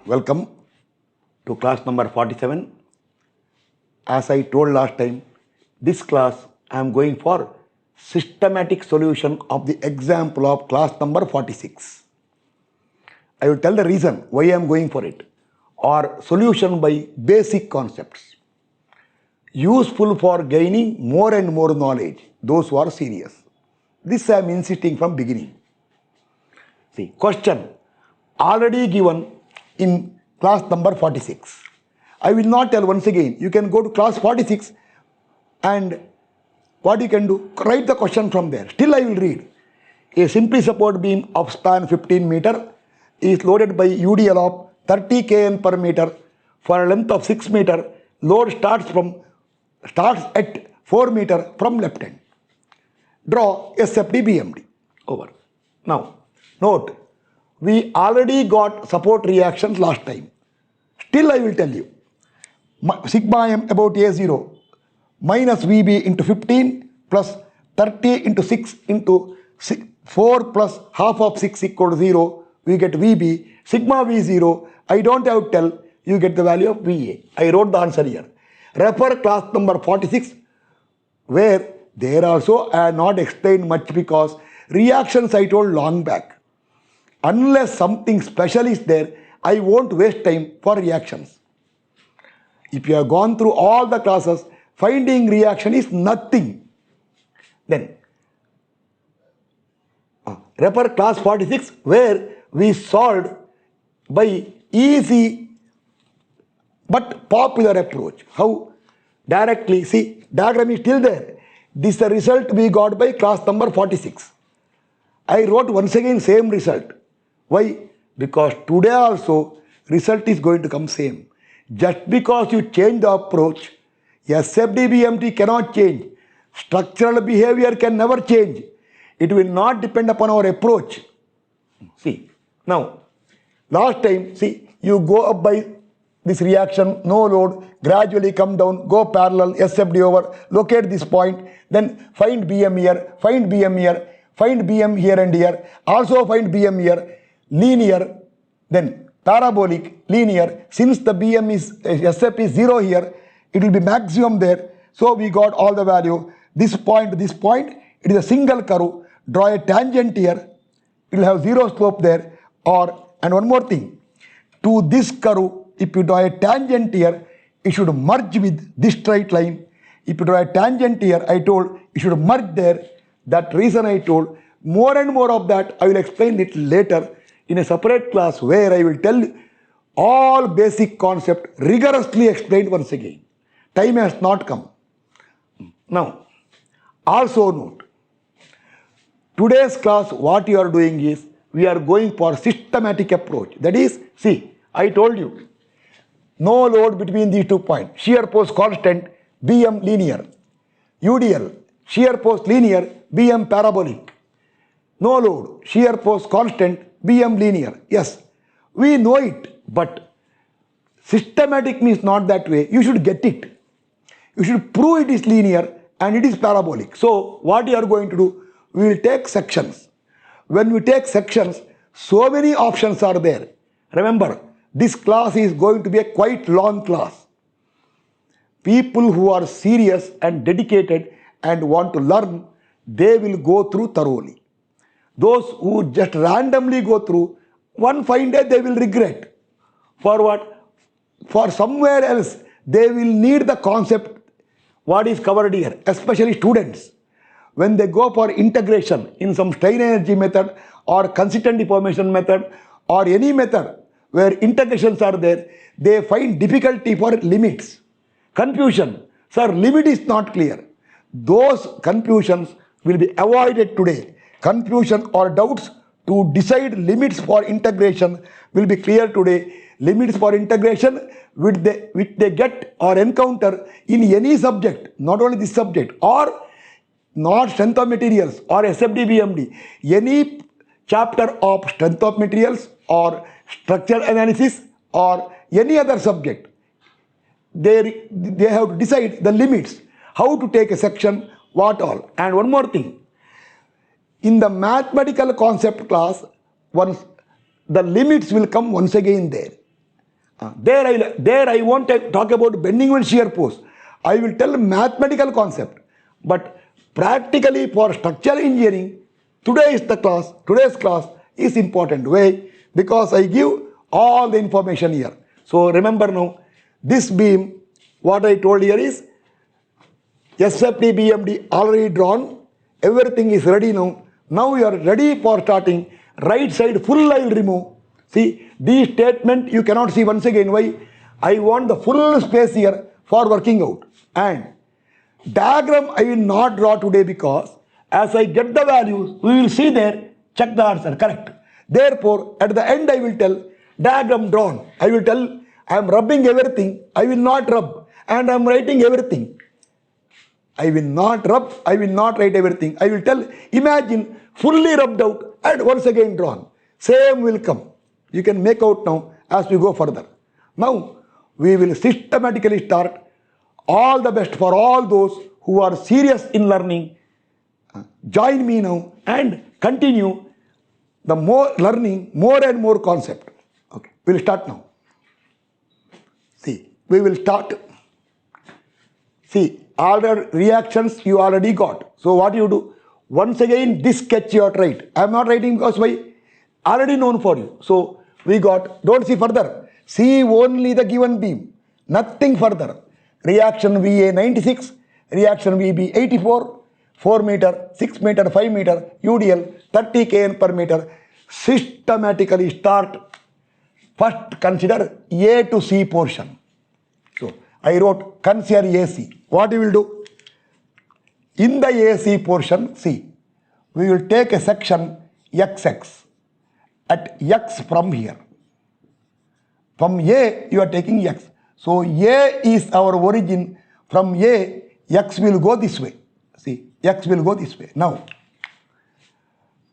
Welcome to class number 47. As I told last time, this class I am going for systematic solution of the example of class number 46. I will tell the reason why I am going for it, or solution by basic concepts. Useful for gaining more and more knowledge, those who are serious. This I am insisting from beginning. See, question already given in class number 46. I will not tell once again. You can go to class 46 and what you can do, write the question from there. Still I will read. A simply support beam of span 15 meter is loaded by UDL of 30 kN per meter for a length of 6 meter. Load starts at 4 meter from left hand. Draw SFD BMD. Over. Now, note, we already got support reactions last time. Still I will tell you. Sigma m about A0 minus VB into 15 plus 30 into 6 into 4 plus half of 6 equal to 0. We get VB. Sigma V0, I don't have to tell, you get the value of VA. I wrote the answer here. Refer class number 46, where there also I have not explained much because reactions I told long back. Unless something special is there, I won't waste time for reactions. If you have gone through all the classes, finding reaction is nothing. Then, refer class 46 where we solved by easy but popular approach. How? Directly, see, diagram is still there. This is the result we got by class number 46. I wrote once again same result. Why? Because today also result is going to come same. Just because you change the approach, SFD BMT cannot change. Structural behavior can never change. It will not depend upon our approach. See, now, last time, see, you go up by this reaction, no load, gradually come down, go parallel, SFD over, locate this point, then find BM here, find BM here, find BM here and here, also find BM here, linear, then parabolic, linear. Since the BM is, SF is 0 here, it will be maximum there. So we got all the value. This point to this point, it is a single curve. Draw a tangent here. It will have 0 slope there. And one more thing. To this curve, if you draw a tangent here, it should merge with this straight line. If you draw a tangent here, I told it should merge there. That reason I told. More and more of that, I will explain it later in a separate class where I will tell all basic concept rigorously explained once again. Time has not come. Now, also note, today's class what you are doing is, we are going for systematic approach. That is, see, I told you, no load between these 2 points. Shear force constant, BM linear. UDL, shear force linear, BM parabolic. No load, shear force constant, BM linear. Yes, we know it, but systematic means not that way. You should get it. You should prove it is linear and it is parabolic. So what you are going to do, we will take sections. When we take sections, so many options are there. Remember, this class is going to be a quite long class. People who are serious and dedicated and want to learn, they will go through thoroughly. Those who just randomly go through, one fine day they will regret. For what? For somewhere else, they will need the concept what is covered here, especially students. When they go for integration in some strain energy method or consistent deformation method or any method where integrations are there, they find difficulty for limits. Confusion. Sir, limit is not clear. Those confusions will be avoided today. Confusion or doubts to decide limits for integration will be clear today. Limits for integration which they get or encounter in any subject, not only this subject, or not strength of materials or SFD BMD, any chapter of strength of materials or structural analysis or any other subject, they have to decide the limits, how to take a section, what all. And one more thing, in the mathematical concept class, once the limits will come once again there. There I won't talk about bending and shear force. I will tell mathematical concept. But practically for structural engineering, today's class is important. Why? Because I give all the information here. So remember now, this beam, what I told here is SFT BMD already drawn. Everything is ready now. Now you are ready for starting. Right side full I will remove. See, these statement you cannot see once again. Why? I want the full space here for working out. And diagram I will not draw today because as I get the values, we will see there, check the answer, correct. Therefore, at the end I will tell, diagram drawn. I will tell, I am rubbing everything. I will not rub. And I am writing everything. I will not rub, I will not write everything. I will tell, imagine fully rubbed out and once again drawn. Same will come. You can make out now as we go further. Now, we will systematically start. All the best for all those who are serious in learning. Join me now and continue the more learning, more and more concept. Okay, we will start now. See, we will start. See, all the reactions you already got. So what you do? Once again, this sketch you are right. I am not writing because why? Already known for you. So we got, don't see further. See only the given beam. Nothing further. Reaction VA 96, reaction VB 84, 4 meter, 6 meter, 5 meter, UDL 30 kN per meter. Systematically start. First consider A to C portion. So I wrote consider AC. What you will do? In the AC portion, see, we will take a section XX at X from here. From A, you are taking X. So A is our origin. From A, X will go this way. See, X will go this way. Now,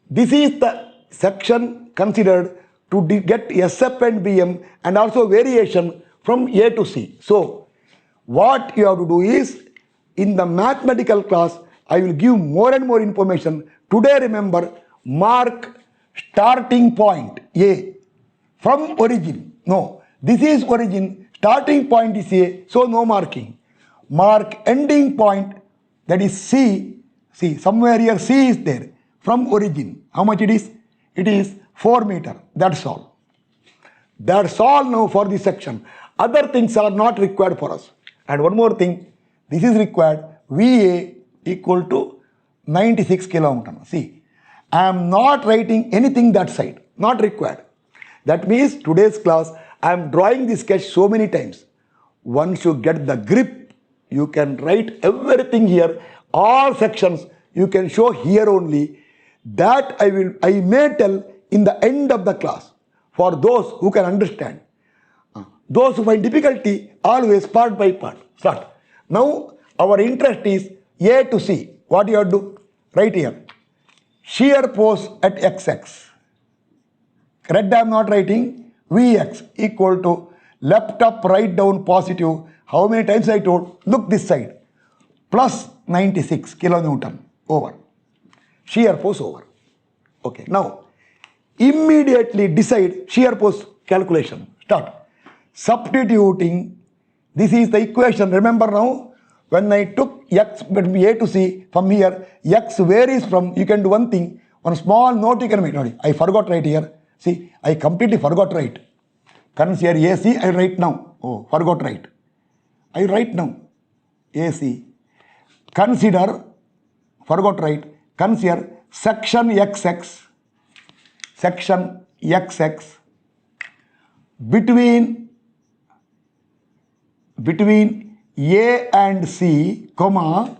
this is the section considered to get SF and BM and also variation from A to C. So, what you have to do is, in the mathematical class, I will give more and more information. Today, remember, mark starting point A from origin. No, this is origin. Starting point is A, so no marking. Mark ending point, that is C. See, somewhere here C is there. From origin, how much it is? It is 4 meter. That's all. That's all now for this section. Other things are not required for us. And one more thing, this is required. VA equal to 96 kilonewton. See, I am not writing anything that side. Not required. That means today's class, I am drawing this sketch so many times. Once you get the grip, you can write everything here. All sections you can show here only. That I may tell in the end of the class for those who can understand. Those who find difficulty, always part by part. Start. Now our interest is A to C. What you have to do? Right here. Shear force at XX. Correct, I am not writing. Vx equal to left up, right down, positive. How many times I told? Look this side. Plus 96 kilonewton over. Shear force over. Okay, now immediately decide shear force calculation. Start. Substituting. This is the equation. Remember now, when I took X between A to C from here, X varies from, you can do one thing. One small note you can make. I forgot right here. See, I completely forgot right. Consider AC, I write now. Oh, forgot right. I write now. AC. Consider, forgot right. Consider section XX. Section XX. Between A and C, comma,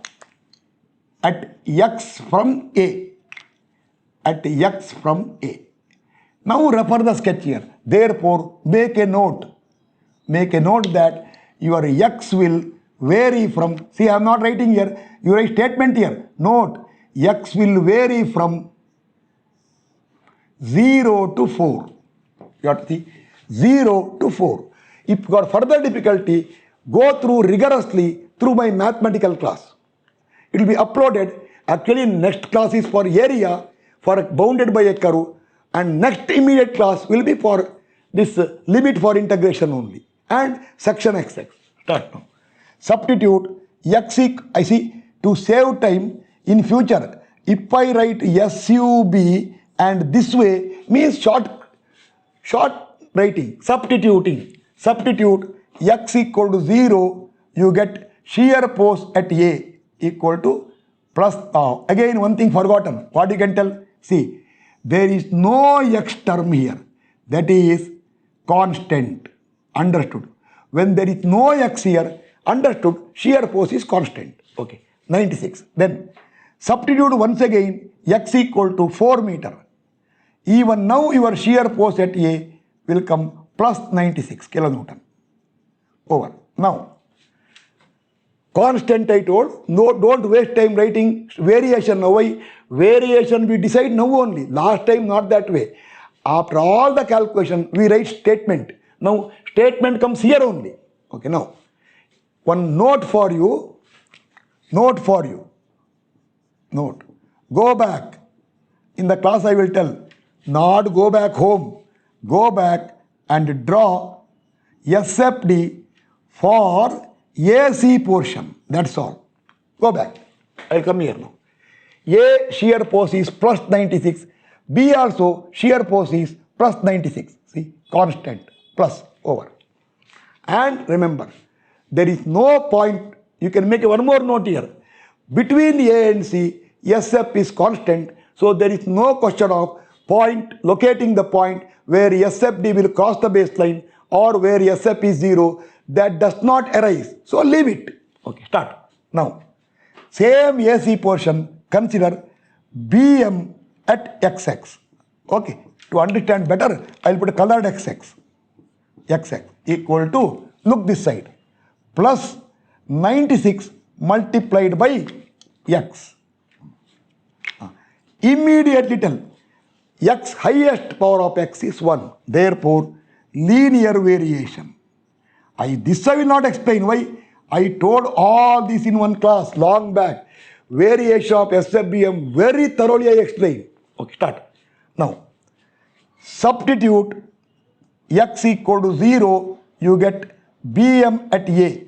at X from A. At X from A. Now refer the sketch here. Therefore, make a note. Make a note that your X will vary from, see, I am not writing here. You write statement here. Note, X will vary from 0 to 4. You have to see 0 to 4. If you got further difficulty, go through rigorously through my mathematical class. It will be uploaded. Actually, next class is for area, for bounded by a curve. And next immediate class will be for this limit for integration only and section XX. Start now. Substitute x I see to save time in future. If I write SUB and this way means short writing, substituting. Substitute x equal to 0, you get shear force at A equal to plus, again one thing forgotten, what you can tell, see, there is no x term here, that is constant, understood. When there is no x here, understood, shear force is constant, okay, 96. Then substitute once again x equal to 4 meter. Even now your shear force at A will come plus 96 kilonewton. Over. Now, constant I told, no, don't waste time writing variation now. Why? Variation we decide now only. Last time not that way. After all the calculation, we write statement. Now, statement comes here only. Okay, now, one note for you. Note. Go back. In the class I will tell, not go back home. Go back and draw SFD for AC portion. That's all. Go back. I'll come here now. A shear force is plus 96. B also shear force is plus 96. See, constant, plus, over. And remember, there is no point, you can make one more note here. Between A and C, SF is constant, so there is no question of point, locating the point where SFD will cross the baseline or where SF is 0. That does not arise. So leave it. Okay, start. Now, same AC portion, consider BM at XX. Okay, to understand better, I will put a colored XX. XX equal to, look this side, plus 96 multiplied by X. Immediately tell, X highest power of X is 1. Therefore, linear variation. This I will not explain. Why? I told all this in one class long back. Variation of SFBM very thoroughly I explained. Okay, start. Now, substitute x equal to 0, you get BM at A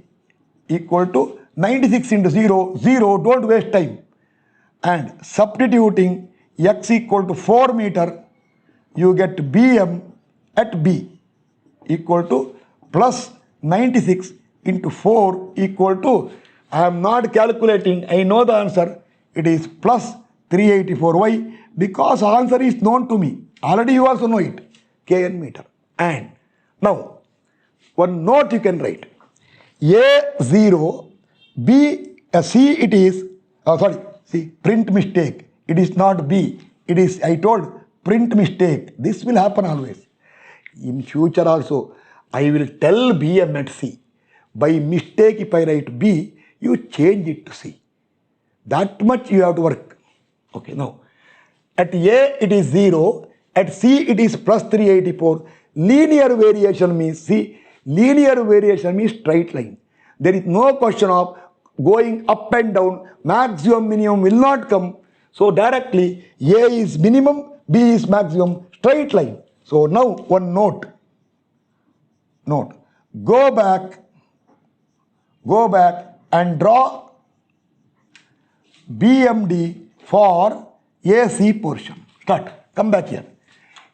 equal to 96 into 0, 0, don't waste time. And substituting x equal to 4 meter, you get BM at B equal to plus 96 into 4 equal to, I am not calculating, I know the answer, it is plus 384. Why? Because answer is known to me. Already you also know it, kn meter. And now, one note you can write. A0, B, C it is, see, print mistake. It is not B. It is, I told, print mistake. This will happen always. In future also, I will tell BM at C. By mistake, if I write B, you change it to C. That much you have to work. Okay, now, at A it is 0, at C it is plus 384. Linear variation means, see, linear variation means straight line. There is no question of going up and down, maximum, minimum will not come. So directly, A is minimum, B is maximum, straight line. So now one note. Go back and draw BMD for AC portion. Start. Come back here.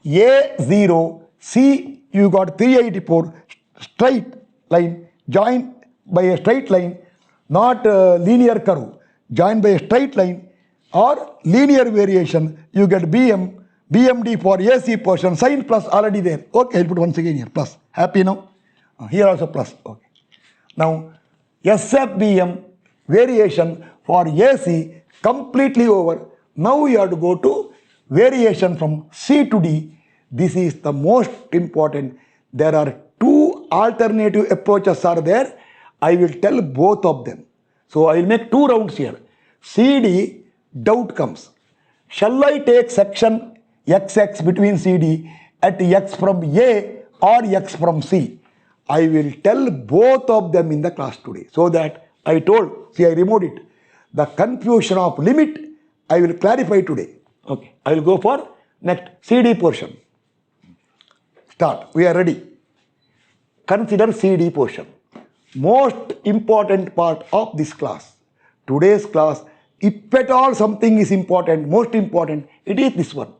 A0, C, you got 384, straight line, joined by a straight line, not a linear curve, joined by a straight line or linear variation, you get BMD for AC portion, sign plus already there. Okay, I'll put once again here, plus. Happy now? Here also plus. Okay. Now, SFBM variation for AC completely over. Now you have to go to variation from C to D. This is the most important. There are two alternative approaches are there. I will tell both of them. So I will make 2 rounds here. CD, doubt comes. Shall I take section XX between CD at X from A or X from C? I will tell both of them in the class today. So that I told, see, I removed it. The confusion of limit, I will clarify today. Okay, I will go for next CD portion. Start. We are ready. Consider CD portion. Most important part of this class. Today's class, if at all something is important, most important, it is this one.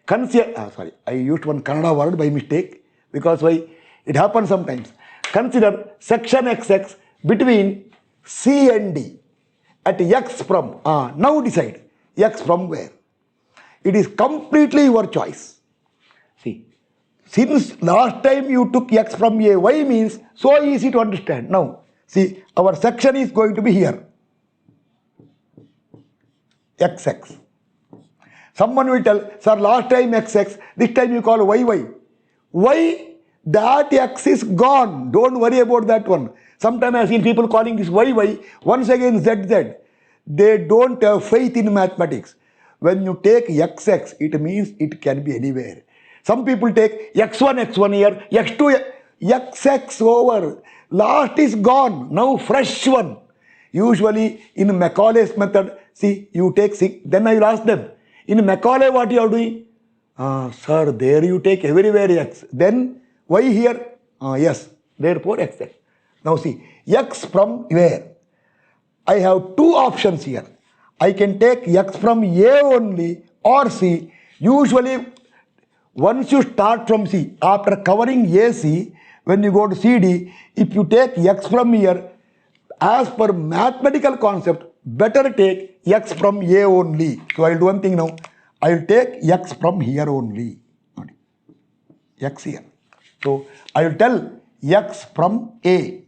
Consider, sorry, I used one Kannada word by mistake because why? It happens sometimes. Consider section XX between C and D at X from, now decide X from where. It is completely your choice. See, since last time you took X from A, Y means so easy to understand. Now, see, our section is going to be here. XX. Someone will tell, sir, last time XX, this time you call YY. Why? That X is gone. Don't worry about that one. Sometimes I have seen people calling this YY, once again ZZ. They don't have faith in mathematics. When you take XX, it means it can be anywhere. Some people take X1 here, X2, XX over. Last is gone. Now fresh one. Usually in Macaulay's method, see, you take 6, then I will ask them, in Macaulay what you are doing? Sir, there you take everywhere X. Then why here? Yes, therefore XX. Now see, X from where? I have two options here. I can take X from A only or C. Usually, once you start from C, after covering AC, when you go to CD, if you take X from here, as per mathematical concept, better take X from A only. So I will do one thing now. I will take X from here only. X here. So I will tell X from A.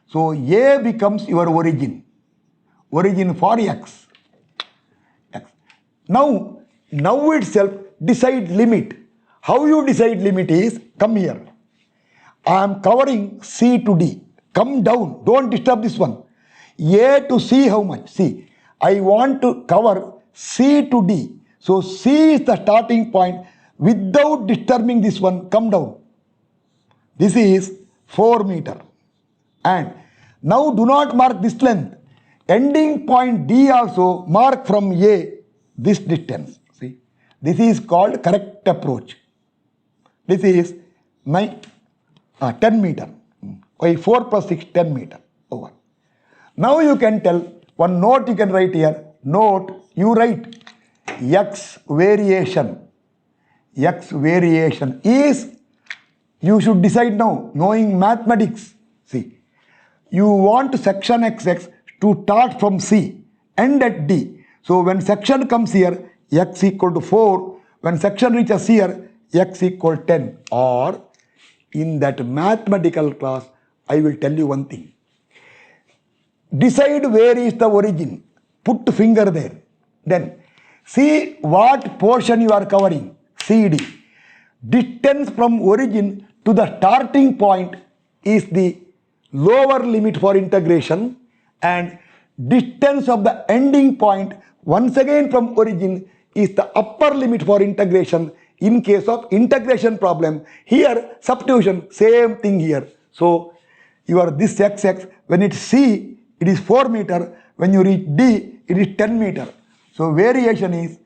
So A becomes your origin. Origin for X. X. Now itself decide limit. How you decide limit is, come here. I am covering C to D. Come down. Don't disturb this one. A to C how much? See, I want to cover C to D. So C is the starting point. Without disturbing this one, come down. This is 4 meter. And now do not mark this length. Ending point D also mark from A this distance. See, this is called correct approach. This is 10 meter. Why 4 plus 6, 10 meter. Over. Now you can tell, one note you can write here. Note, you write X variation. X variation is, you should decide now, knowing mathematics. See, you want section XX to start from C, end at D. So when section comes here, X equal to 4. When section reaches here, X equal 10. Or in that mathematical class, I will tell you one thing. Decide where is the origin. Put finger there. Then see what portion you are covering. CD. Distance from origin to the starting point is the lower limit for integration, and distance of the ending point once again from origin is the upper limit for integration in case of integration problem. Here substitution, same thing here. So your this XX, when it's C, it is 4 meter. When you reach D, it is 10 meter. So variation is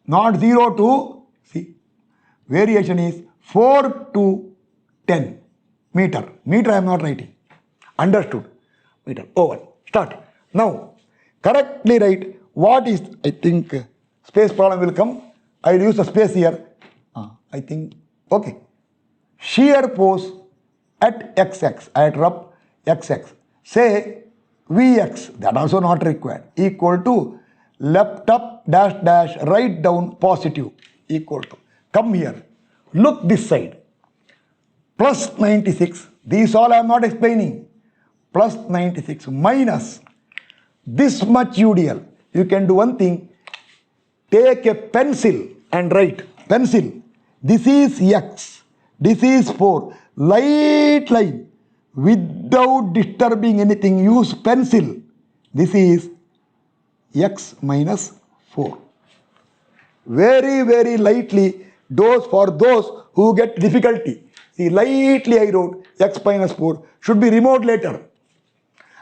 not 0 to, see, variation is 4 to 10 meter. Meter I am not writing. Understood? Meter. Over. Start. Now, correctly write what is, I think, space problem will come. I will use the space here. I think, okay. Shear force at XX, at rub XX. Say Vx, that also not required, equal to left up dash dash right down positive equal to. Come here. Look this side. Plus 96. These all I am not explaining. Plus 96 minus this much UDL. You can do one thing. Take a pencil and write. Pencil. This is X. This is 4. Light line. Without disturbing anything, use pencil. This is X minus 4. Very, very lightly, for those who get difficulty. See, lightly I wrote X minus 4 should be removed later.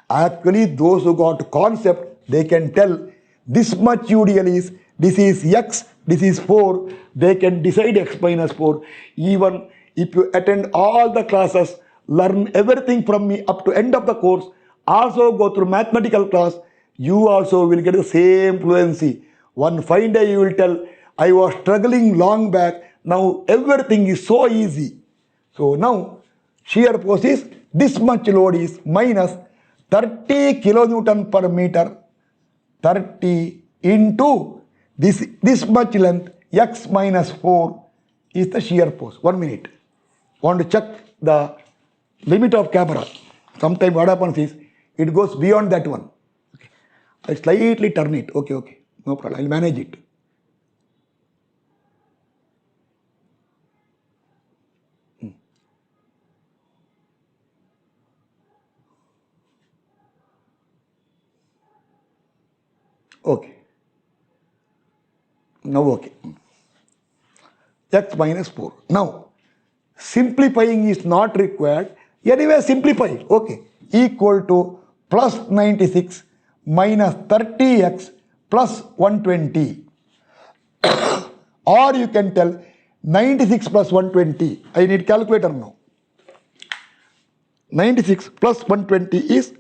Actually, those who got concept, they can tell this much UDL is this is x, this is 4, they can decide x minus 4. Even if you attend all the classes, learn everything from me up to end of the course, also go through mathematical class, you also will get the same fluency. One fine day you will tell, I was struggling long back, now everything is so easy. So now shear force is this much load is minus 30 kilonewton per meter, 30 into this much length, x minus 4 is the shear force. 1 minute. Want to check the limit of camera. Sometimes what happens is, it goes beyond that one. Okay. I slightly turn it. Okay. No problem. I'll manage it. Okay. Now okay. X minus 4. Now, simplifying is not required. Anyway, simplify. Okay. Equal to plus 96 minus 30x plus 120. Or you can tell 96 plus 120. I need calculator now. 96 plus 120 is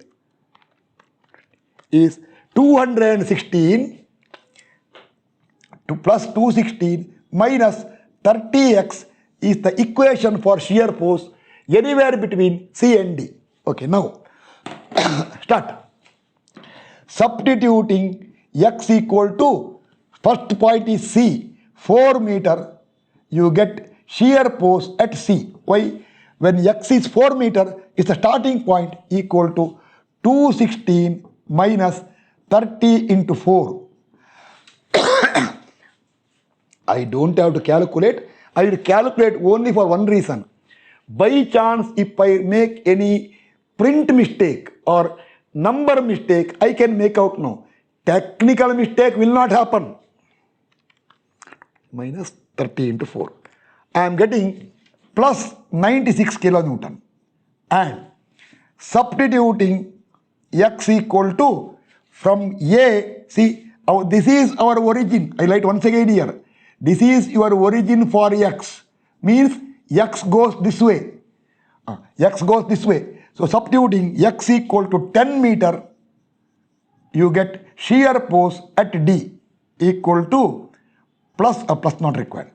216 to plus 216 minus 30x is the equation for shear force anywhere between C and D. Okay, now start. Substituting x equal to, first point is C, 4 meter, you get shear force at C. Why? When x is 4 meter, is the starting point equal to 216 minus 30 into 4. I don't have to calculate. I will calculate only for one reason. By chance, if I make any print mistake or number mistake, I can make out now. Technical mistake will not happen. Minus 30 into 4. I am getting plus 96 kilonewton. And substituting x equal to, from A, see, this is our origin. I write once again here. This is your origin for x. Means x goes this way. X goes this way. So substituting x equal to 10 meter, you get shear force at D equal to plus not required.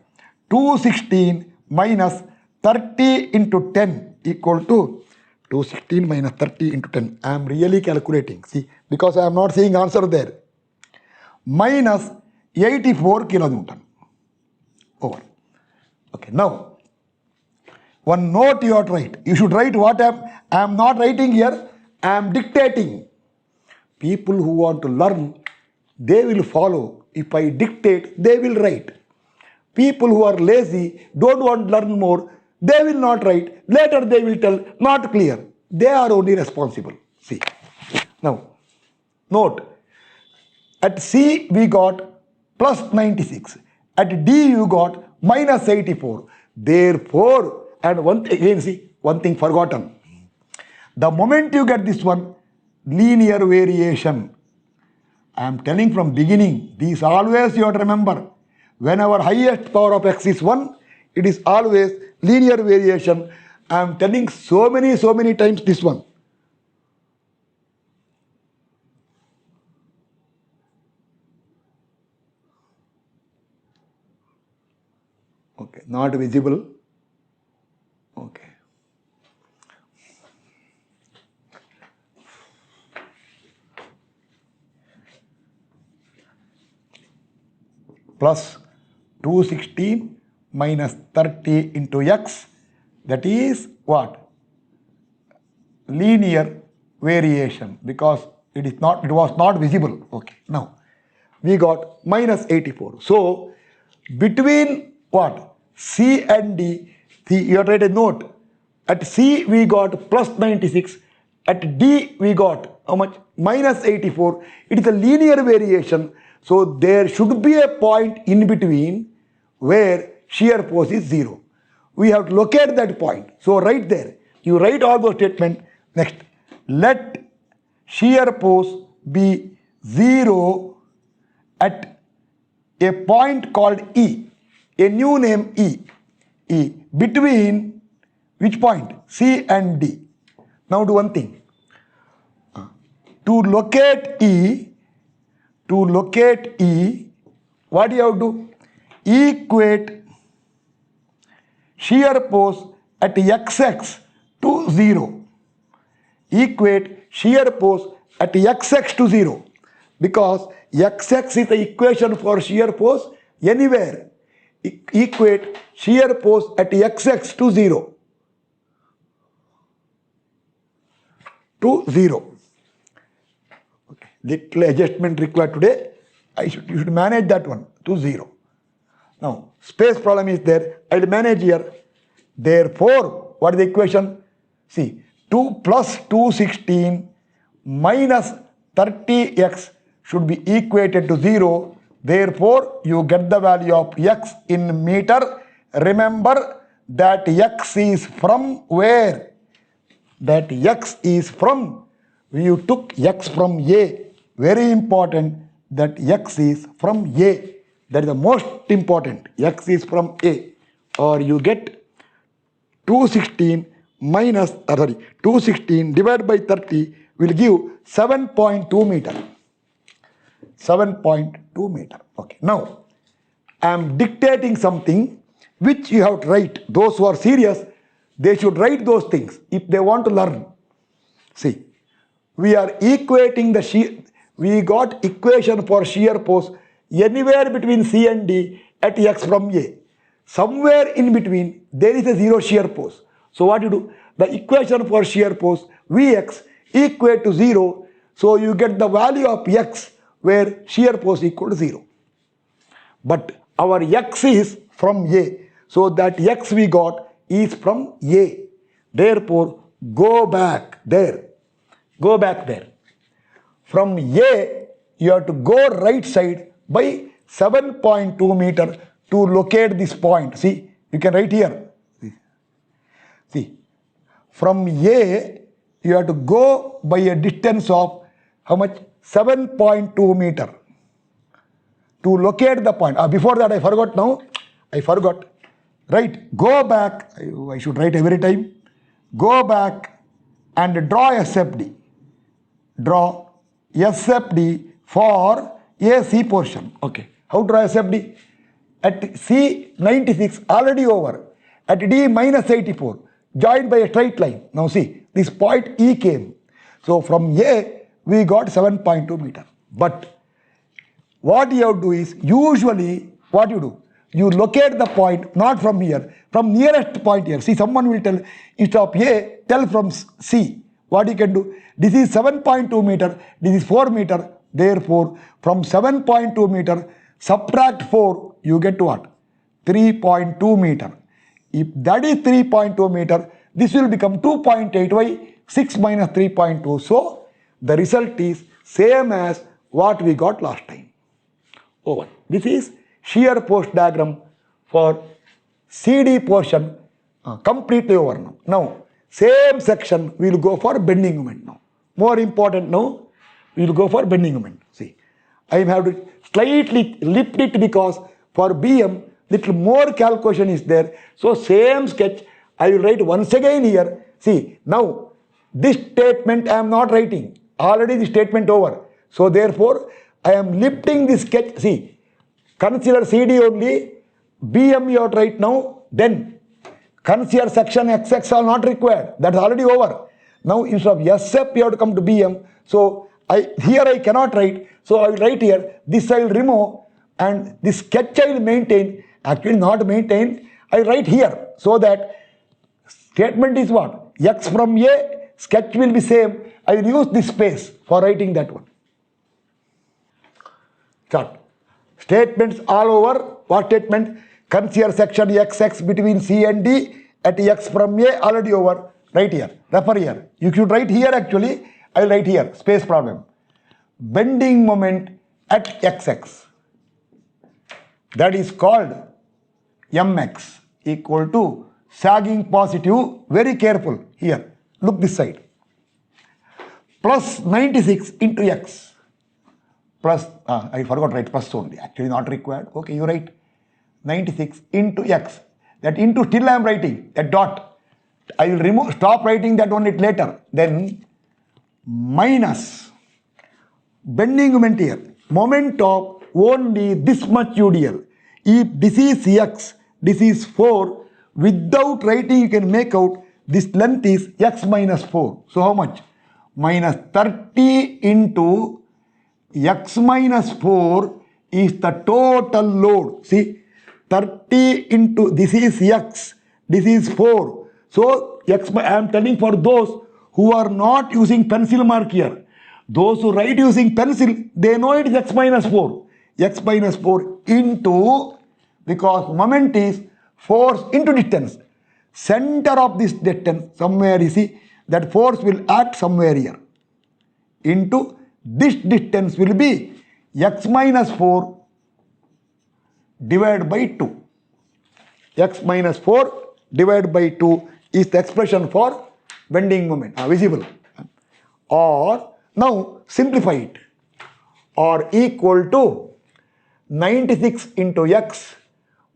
216 minus 30 into 10 equal to 216 minus 30 into 10. I am really calculating. See, because I am not seeing answer there. Minus 84 kilonewton. Over. Okay, now, one note you have to write. You should write what I am not writing here. I am dictating. People who want to learn, they will follow. If I dictate, they will write. People who are lazy, don't want to learn more, they will not write. Later they will tell, not clear. They are only responsible. See. Now, note. At C, we got plus 96. At D, you got minus 84. Therefore, and one thing forgotten. The moment you get this one, linear variation. I am telling from beginning, these always you have to remember. When our highest power of x is 1, it is always linear variation. I am telling so many times this one. Okay, not visible. Okay. Plus 216 minus 30 into x, that is what? Linear variation, because it was not visible. Okay, now we got minus 84. So between what? C and D, see, you have to write a note. At C we got plus 96, at D we got how much? Minus 84. It is a linear variation. So there should be a point in between where shear force is 0. We have to locate that point. So right there, you write all those statements. Next, let shear force be 0 at a point called E, a new name E, between which point? C and D. Now do one thing. To locate E, what do you have to do? Equate shear force at XX to 0. Equate shear force at XX to 0. Because XX is the equation for shear force anywhere. Equate shear force at XX to 0. To 0. Okay. Little adjustment required today. You should manage that one to 0. Now, space problem is there. I will manage here. Therefore, what is the equation? See, 2 plus 216 minus 30x should be equated to 0. Therefore, you get the value of x in meter. Remember that x is from where? That x is from, you took x from A. Very important that x is from A. That is the most important. X is from A. Or you get 216 divided by 30 will give 7.2 meter. 7.2 meter. Okay. Now, I am dictating something which you have to write. Those who are serious, they should write those things if they want to learn. See, we are equating the shear. We got equation for shear force anywhere between C and D at x from A. Somewhere in between, there is a 0 shear force. So what you do? The equation for shear force Vx equate to 0. So you get the value of x where shear force equal to 0. But our x is from A. So that x we got is from A. Therefore, go back there. Go back there. From A, you have to go right side by 7.2 meter to locate this point. See, you can write here. See, from A, you have to go by a distance of how much? 7.2 meter to locate the point. Before that, I forgot now. I forgot. Right, go back. I should write every time. Go back and draw SFD. Draw SFD for AC portion. Okay. How to draw SFD? At C 96 already over. At D minus 84 joined by a straight line. Now see, this point E came. So from A we got 7.2 meter. But what you have to do is, usually what you do? You locate the point not from here, from nearest point here. See, someone will tell, instead of A, tell from C. What you can do? This is 7.2 meter, this is 4 meter. Therefore, from 7.2 meter, subtract 4, you get to what? 3.2 meter. If that is 3.2 meter, this will become 2.8. Why? 6 minus 3.2. So, the result is same as what we got last time. Over. This is shear force diagram for CD portion completely over now. Now, same section we will go for bending moment now. More important now, we will go for bending moment. See, I have to slightly lift it because for BM, little more calculation is there. So, same sketch I will write once again here. See, now this statement I am not writing. Already the statement over. So, therefore, I am lifting this sketch. See, consider CD only, BM you have to write now, then consider section XX are not required. That's already over. Now, instead of SF, you have to come to BM. So, here I cannot write. So, I will write here. This I will remove and this sketch I will maintain. Actually, not maintain. I write here. So that statement is what? X from A, sketch will be same. I will use this space for writing that one. Start. Statements all over. What statement? Consider section XX between C and D at X from A already over. Right here. Refer here. You should write here actually. I will write here. Space problem. Bending moment at XX. That is called MX equal to sagging positive. Very careful here. Look this side. Plus 96 into X. plus, I forgot to write plus only, actually not required. Okay, you write 96 into x. That into still I am writing, that dot. I will stop writing that one later. Then minus bending moment here, moment of only this much UDL. If this is x, this is 4, without writing you can make out this length is x minus 4. So how much? Minus 30 into x minus 4 is the total load. See, 30 into this is x, this is 4. So x, I am telling for those who are not using pencil mark here. Those who write using pencil, they know it is x minus 4. X minus 4 into, because moment is force into distance. Center of this distance, somewhere you see, that force will act somewhere here. Into this distance will be x minus 4 divided by 2. X minus 4 divided by 2 is the expression for bending moment, visible. Or, now simplify it. Or equal to 96 into x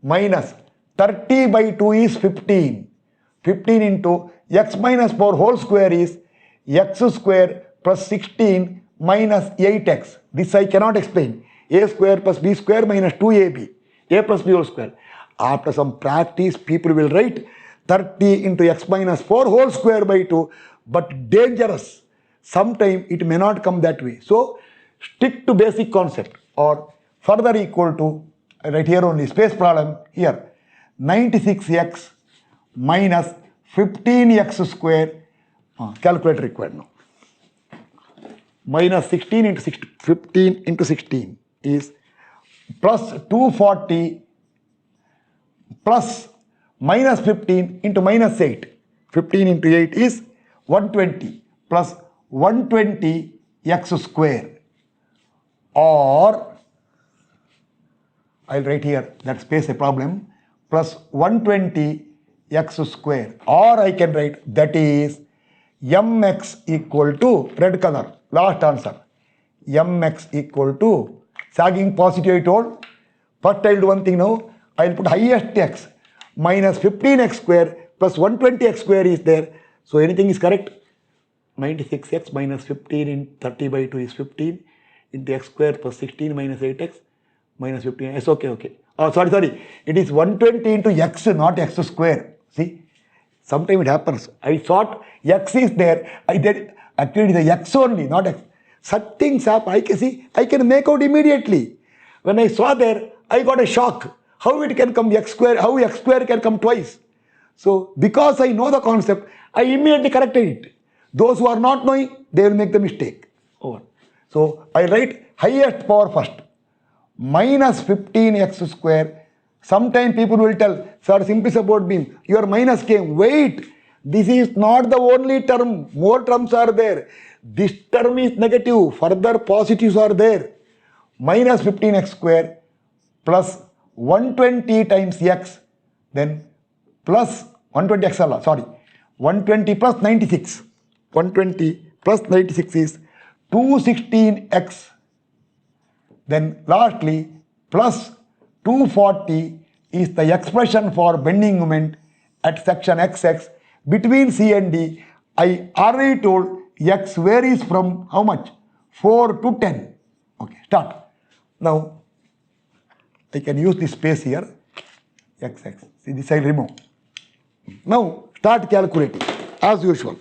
minus 30 by 2 is 15. 15 into x minus 4 whole square is x square plus 16 minus 8x. This I cannot explain. A square plus b square minus 2ab. A plus b whole square. After some practice, people will write 30 into x minus 4 whole square by 2. But dangerous. Sometimes it may not come that way. So stick to basic concept. Or further equal to, right here only, space problem here. 96x minus 15x square, calculator required now. Minus 16 into 16, 15 into 16 is plus 240 plus minus 15 into minus 8. 15 into 8 is 120 plus 120 x square. Or, I'll write here, that space a problem, plus 120 x square. Or I can write that is mx equal to, red color, last answer. Mx equal to, sagging positive I told. First I'll do one thing now, I'll put highest x minus 15x square plus 120x square is there. So anything is correct. 96x minus 15 in 30 by 2 is 15 into x square plus 16 minus 8x minus 15. It's okay, okay. Oh, sorry. It is 120 into x, not x square. See, sometimes it happens. I thought x is there. Actually it is x only, not x. Such things happen. I can make out immediately. When I saw there, I got a shock. How it can come x square, how x square can come twice. So, because I know the concept, I immediately corrected it. Those who are not knowing, they will make the mistake. Over. So, I write highest power first. Minus 15x square. Sometimes people will tell, sir, simply support beam, your minus came. Wait, this is not the only term. More terms are there. This term is negative. Further positives are there. Minus 15x square plus 120 times x, then plus 120x, sorry, 120 plus 96. 120 plus 96 is 216x. Then lastly, plus 240 is the expression for bending moment at section XX between C and D. I already told x varies from how much? 4 to 10. Okay, start. Now, I can use this space here, XX. See, this I remove. Now, start calculating as usual.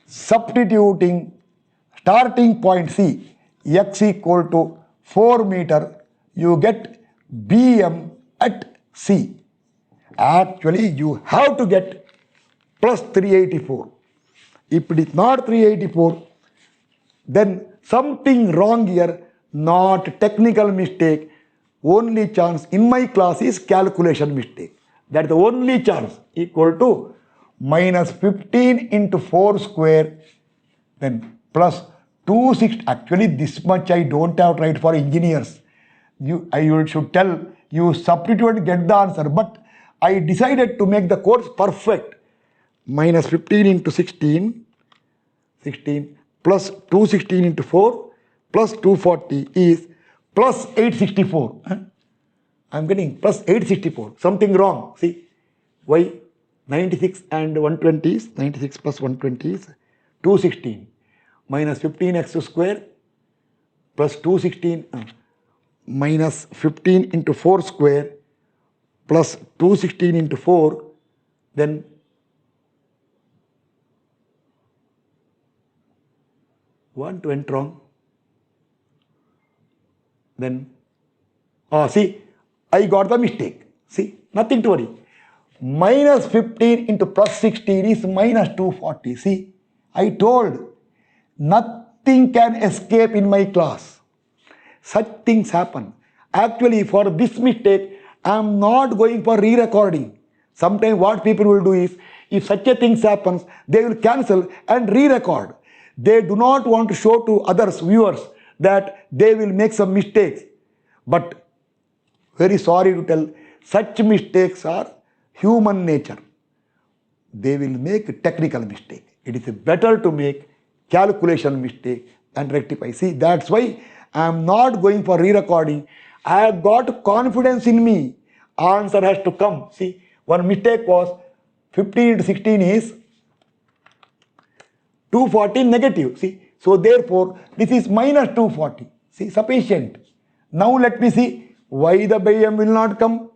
Substituting starting point C, x equal to 4 meter, you get BM at C. Actually, you have to get plus 384. If it is not 384, then something wrong here, not technical mistake. Only chance in my class is calculation mistake. That is the only chance, equal to minus 15 into 4 square, then plus 260. Actually, this much I don't have to write for engineers. I should tell you substitute and get the answer. But I decided to make the course perfect. Minus 15 into 16 plus 216 into 4 plus 240 is plus 864. I'm getting plus 864. Something wrong. See, why 96 and 120 is 96 plus 120 is 216 minus 15x square plus 216 minus 15 into 4 square plus 216 into 4, then what went wrong? Then, see, I got the mistake. See, nothing to worry. Minus 15 into plus 16 is minus 240. See, I told nothing can escape in my class. Such things happen. Actually, for this mistake, I am not going for re-recording. Sometimes what people will do is, if such a thing happens, they will cancel and re-record. They do not want to show to others, viewers, that they will make some mistakes. But very sorry to tell, such mistakes are human nature. They will make a technical mistake. It is better to make calculation mistake and rectify. See, that's why I am not going for re-recording. I have got confidence in me. Answer has to come. See, one mistake was 15 into 16 is 240 negative. See, so therefore this is minus 240. See, sufficient. Now let me see why the BM will not come.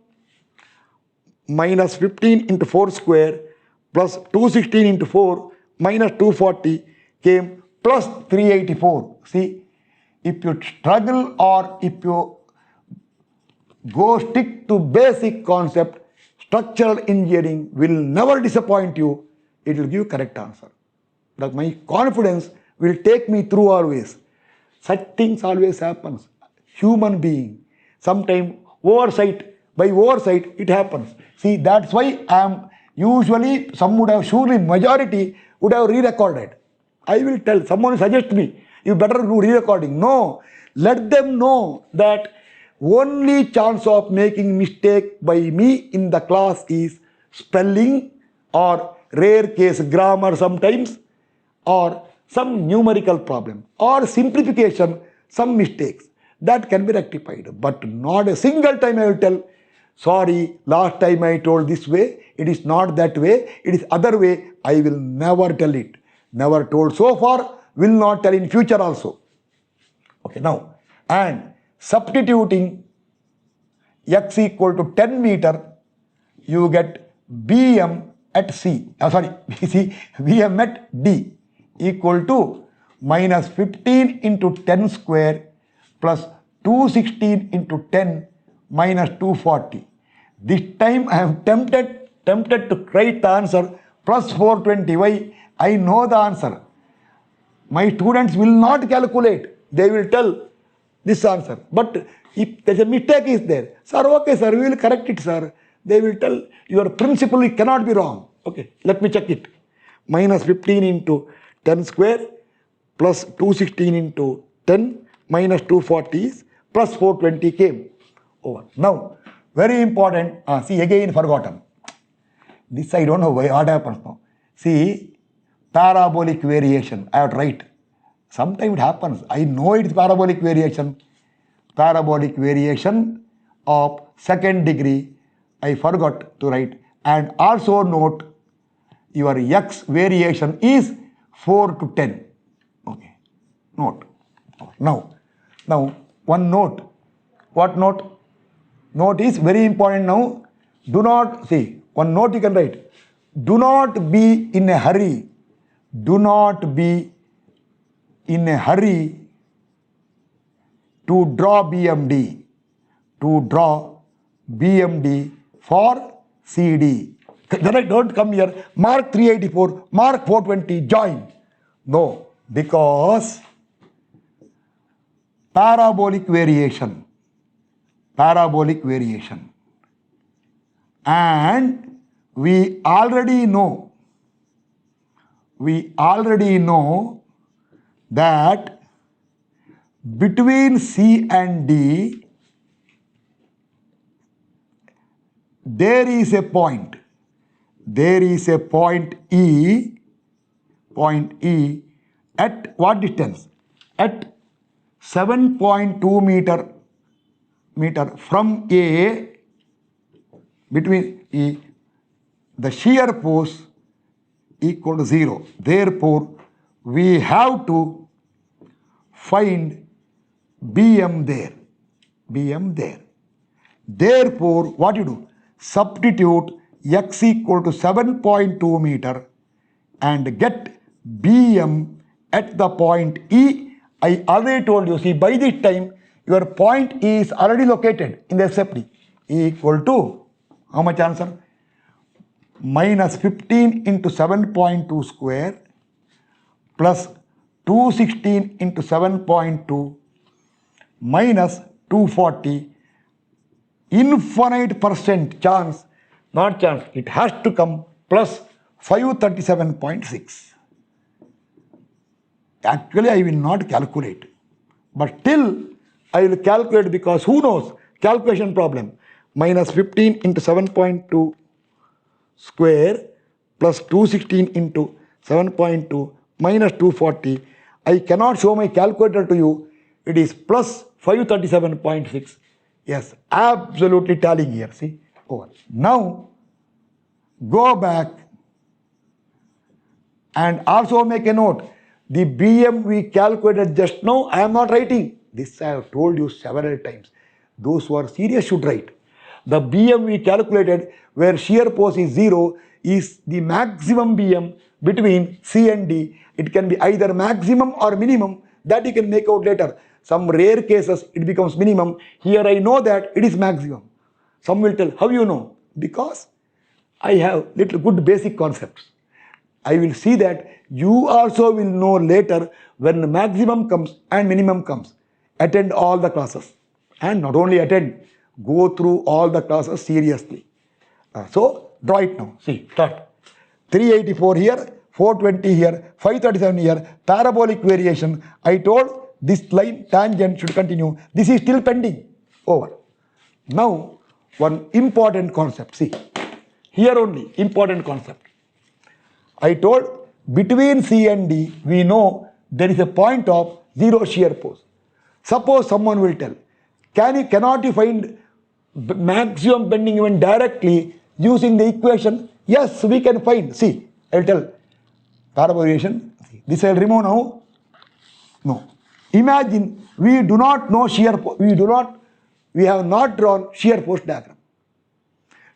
Minus 15 into 4 square plus 216 into 4 minus 240 came plus 384. See, if you struggle or if you go stick to basic concept, structural engineering will never disappoint you. It will give correct answer. But my confidence will take me through always. Such things always happens. Human being. Sometimes oversight, by oversight it happens. See, that's why I am usually, some would have, surely majority would have re-recorded. I will tell, someone suggest me, you better do re-recording. No, let them know that only chance of making mistake by me in the class is spelling or rare case grammar sometimes, or some numerical problem, or simplification, some mistakes. That can be rectified. But not a single time I will tell, sorry, last time I told this way, it is not that way, it is other way. I will never tell it. Never told so far, will not tell in future also. Okay, now, and substituting x equal to 10 meter, you get BM at C. BM at D equal to minus 15 into 10 square plus 216 into 10 minus 240. This time I am tempted to write the answer plus 420. Why? I know the answer. My students will not calculate. They will tell this answer. But if there is a mistake is there, sir, okay, sir, we will correct it, sir. They will tell your principle cannot be wrong. Okay, let me check it. Minus 15 into 10 square plus 216 into 10 minus 240 is plus 420 came over. Now, very important. See, again forgotten. This I don't know why, what happens now. See, parabolic variation. I have to write. Sometimes it happens. I know it is parabolic variation. Parabolic variation of second degree. I forgot to write. And also note your x variation is 4 to 10. Okay. Note. Now, one note. What note? Note is very important now. Do not, see, one note you can write. Do not be in a hurry. Do not be in a hurry to draw BMD. To draw BMD for CD. Then I don't come here, mark 384, mark 420, join. No, because parabolic variation. And we already know that between C and D there is a point. There is a point E at what distance? At 7.2 meter from A between E, the shear force equal to 0. Therefore, we have to find BM there. BM there. Therefore, what you do? Substitute x equal to 7.2 meter and get BM at the point E. I already told you, see, by this time, your point E is already located in the SFD. E equal to, how much answer? Minus 15 into 7.2 square plus 216 into 7.2 minus 240. Infinite percent chance, not chance, it has to come plus 537.6. Actually, I will not calculate, but still I will calculate because who knows? Calculation problem. Minus 15 into 7.2 square plus 216 into 7.2 minus 240. I cannot show my calculator to you. It is plus 537.6. Yes, absolutely tallying here. See, over. Now, go back and also make a note. The BM we calculated just now, I am not writing. This I have told you several times. Those who are serious should write. The BM we calculated where shear force is 0 is the maximum BM between C and D. It can be either maximum or minimum. That you can make out later. Some rare cases it becomes minimum. Here I know that it is maximum. Some will tell, how you know? Because I have little good basic concepts. I will see that you also will know later when the maximum comes and minimum comes. Attend all the classes. And not only attend, go through all the classes seriously. So draw it now. See, start. 384 here, 420 here, 537 here, parabolic variation. I told this line tangent should continue. This is still pending. Over. Now, one important concept. See, here only, important concept. I told between C and D, we know there is a point of 0 shear force. Suppose someone will tell, cannot you find maximum bending moment directly using the equation? Yes, we can find. See, I will tell parabolic. This I will remove now. No. Imagine we do not know shear force. We have not drawn shear force diagram.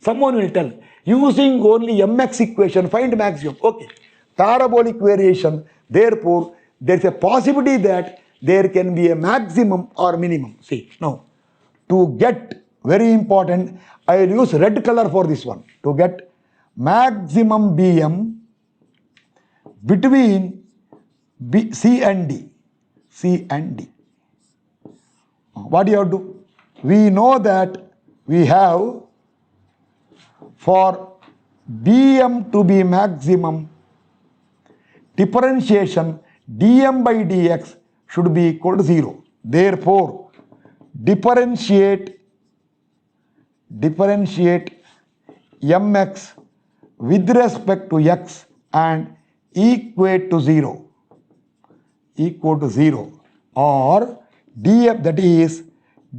Someone will tell, using only mx equation, find maximum. Okay. Parabolic variation. Therefore, there is a possibility that there can be a maximum or minimum. See, now, to get, very important, I will use red color for this one. To get maximum BM between C and D. C and D. What do you have to do? We know that we have for BM to be maximum, differentiation dm by dx should be equal to 0. Therefore, differentiate mx with respect to x and equate to 0. Equal to 0. Or df, that is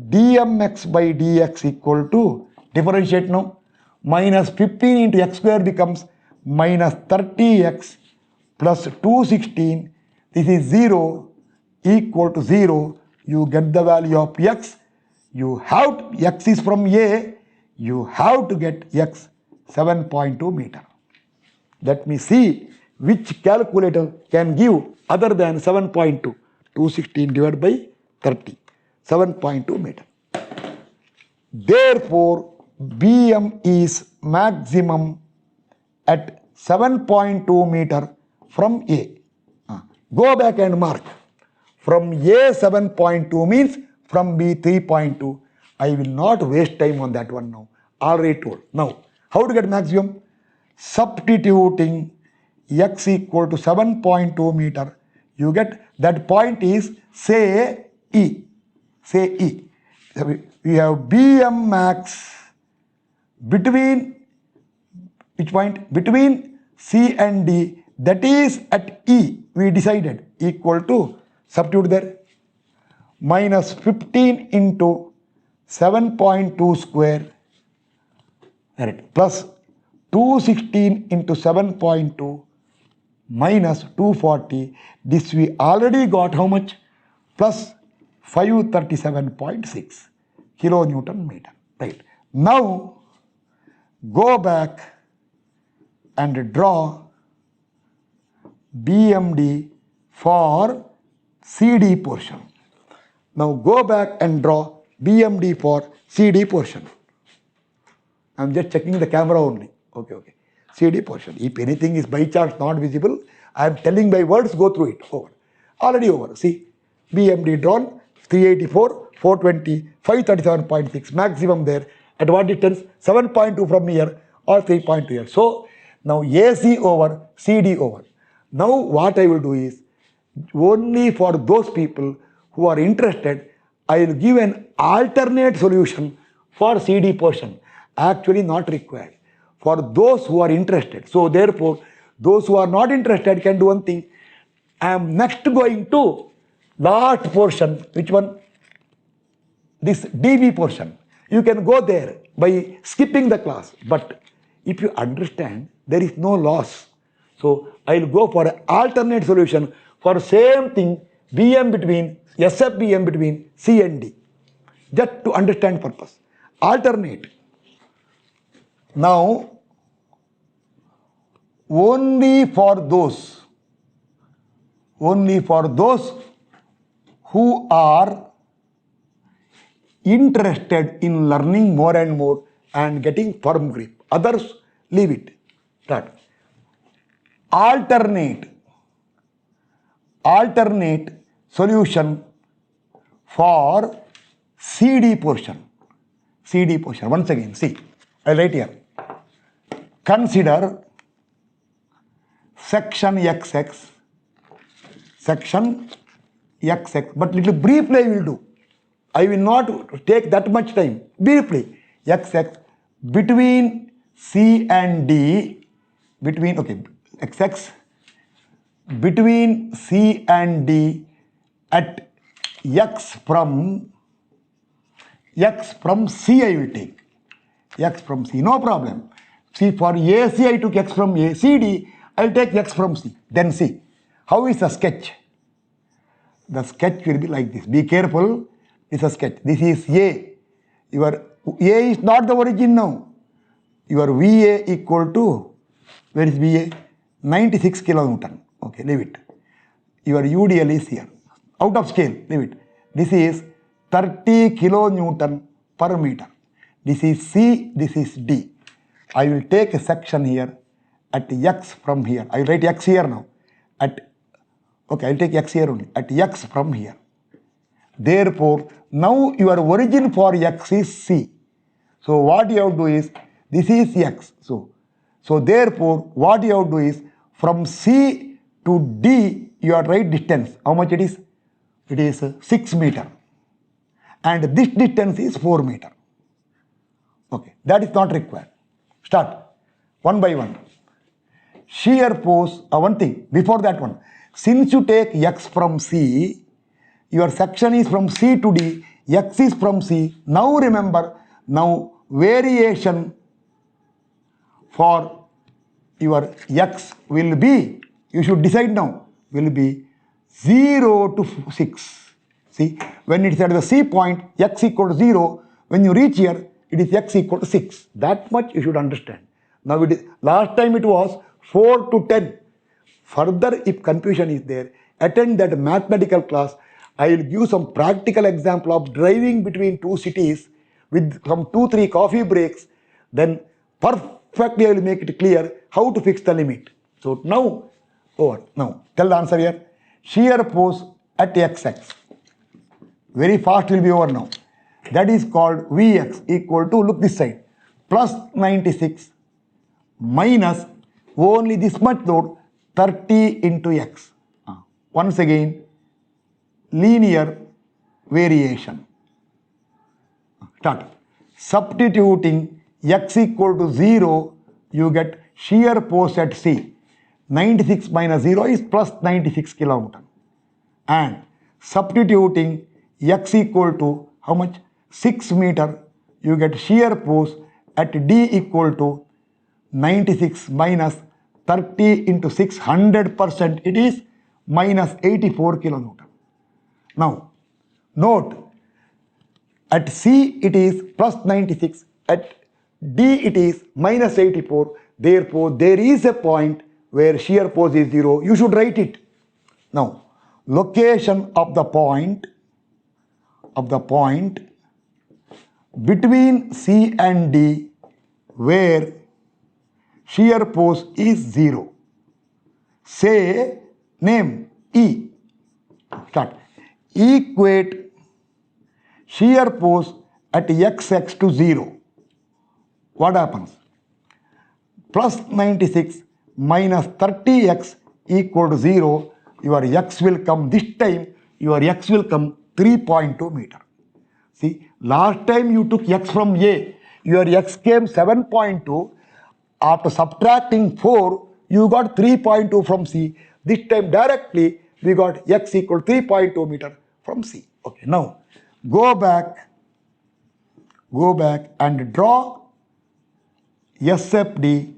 dmx by dx equal to, differentiate now, minus 15 into x square becomes minus 30x plus 216. This is 0 equal to 0. You get the value of x. You have to, x is from A. You have to get x 7.2 meter. Let me see which calculator can give other than 7.2. 216 divided by 30. 7.2 meter. Therefore, BM is maximum at 7.2 meter from A. Go back and mark. From A 7.2 means from B 3.2. I will not waste time on that one now. Already told. Now, how to get maximum? Substituting x equal to 7.2 meter. You get that point is, say E. Say E. We have BM max between, which point? Between C and D, that is at E, we decided, equal to, substitute there, minus 15 into 7.2 square, right, plus 216 into 7.2 minus 240. This we already got how much? Plus 537.6 kilonewton meter. Right. Now go back and draw BMD for CD portion. Now go back and draw BMD for CD portion. I'm just checking the camera only. Okay. CD portion. If anything is by chance not visible, I am telling by words, go through it. Over. Already over. See, BMD drawn 384, 420, 537.6 maximum there. At what distance? 7.2 from here or 3.2 here. So now AC over, CD over. Now what I will do is, only for those people who are interested, I will give an alternate solution for CD portion. Actually not required for those who are interested. So therefore, those who are not interested can do one thing. I am next going to last portion. Which one? This DB portion. You can go there by skipping the class. But if you understand, there is no loss. So I will go for an alternate solution for same thing, BM between, SFBM between C and D. Just to understand purpose. Alternate. Now, only for those who are interested in learning more and more and getting firm grip. Others, leave it. Start. Alternate solution for CD portion. CD portion. Once again, see, I'll write here. Consider section XX, but little briefly I will do. I will not take that much time. Briefly, XX between C and D, XX between C and D at X from C I will take. X from C, no problem. See, for AC I took X from A, CD I will take X from C. Then see, how is the sketch? The sketch will be like this. Be careful, it's a sketch. This is A. Your A is not the origin now. Your VA equal to, where is VA? 96 kilonewton. Okay, leave it. Your UDL is here. Out of scale, leave it. This is 30 kilonewton per meter. This is C, this is D. I will take a section here at X from here. I will write X here now. I will take X here only. At X from here. Therefore, now your origin for X is C. So what you have to do is, this is X. So therefore, what you have to do is, from C to D, your right distance. How much it is? It is 6 meter. And this distance is 4 meter. Okay, that is not required. Start. One by one. Shear force, one thing, before that one. Since you take X from C, your section is from C to D, X is from C. Now remember, now variation for your X will be, you should decide now, will be 0 to 6. See, when it is at the C point, X equal to 0. When you reach here, it is X equal to 6. That much you should understand. Now it is, last time it was 4 to 10. Further, if confusion is there, attend that mathematical class. I will give some practical example of driving between two cities with some 2-3 coffee breaks. Then perfectly I will make it clear how to fix the limit. So now, over. Now, tell the answer here. Shear force at XX. Very fast will be over now. That is called Vx equal to, look this side, plus 96 minus only this much load, 30 into X. Once again, linear variation. Start. Substituting X equal to 0, you get shear force at C. 96 minus 0 is plus 96 kilonewton. And substituting x equal to how much? 6 meter. You get shear force at D equal to 96 minus 30 into 6, 100%. It is minus 84 kilonewton. Now, note, at C it is plus 96, at D it is minus 84. Therefore, there is a point where shear force is 0. You should write it. Now, location of the point between C and D where shear force is 0. Say name E. Start. Equate shear force at xx to 0. What happens? Plus 96 minus 30x equal to 0. Your x will come, this time your x will come 3.2 meter. See, last time you took x from A, your x came 7.2. After subtracting 4, you got 3.2 from C. This time directly we got x equal to 3.2 meter from C. Okay, now go back and draw SFD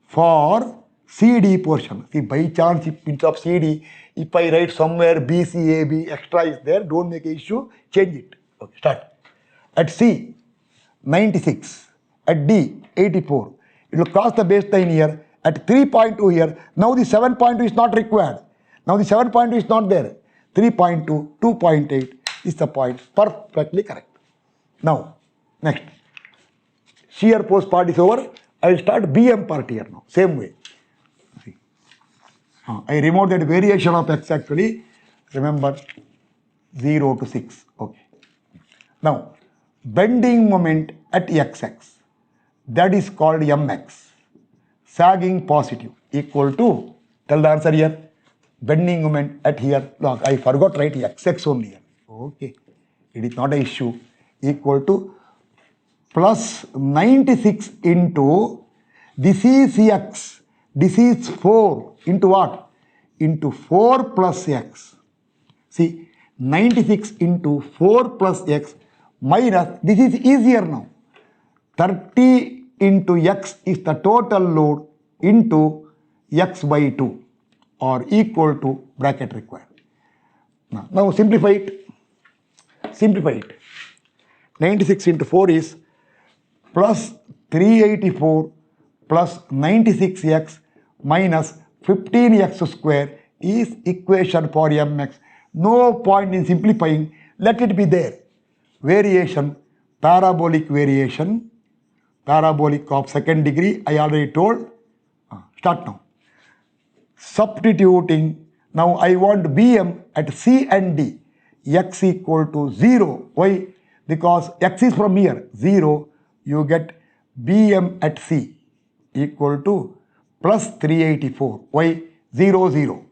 for CD portion. See, by chance instead of CD, if I write somewhere BCAB extra is there, don't make an issue, change it. Okay, start. At C, 96. At D, 84. It will cross the baseline here. At 3.2 here, now the 7.2 is not required. Now the 7.2 is not there. 3.2, 2.8 is the point. Perfectly correct. Now, next. Shear force part is over. I will start BM part here now. Same way. See. I removed that variation of x actually. Remember 0 to 6. Okay. Now, bending moment at xx. That is called mx. Sagging positive equal to, tell the answer here. Bending moment at here. Look, I forgot write xx only here. Okay. It is not an issue. Equal to plus 96 into, this is x, this is 4 into what? Into 4 plus x. See, 96 into 4 plus x minus, this is easier now. 30 into x is the total load into x by 2 or equal to bracket required. Now simplify it. Simplify it. 96 into 4 is plus 384 plus 96x minus 15x square is equation for mx. No point in simplifying. Let it be there. Variation, parabolic variation, parabolic of second degree, I already told. Start now. Substituting, now I want Bm at C and D, x equal to 0. Why? Because x is from here, 0. You get Bm at C equal to plus 384. Why? 0, 0.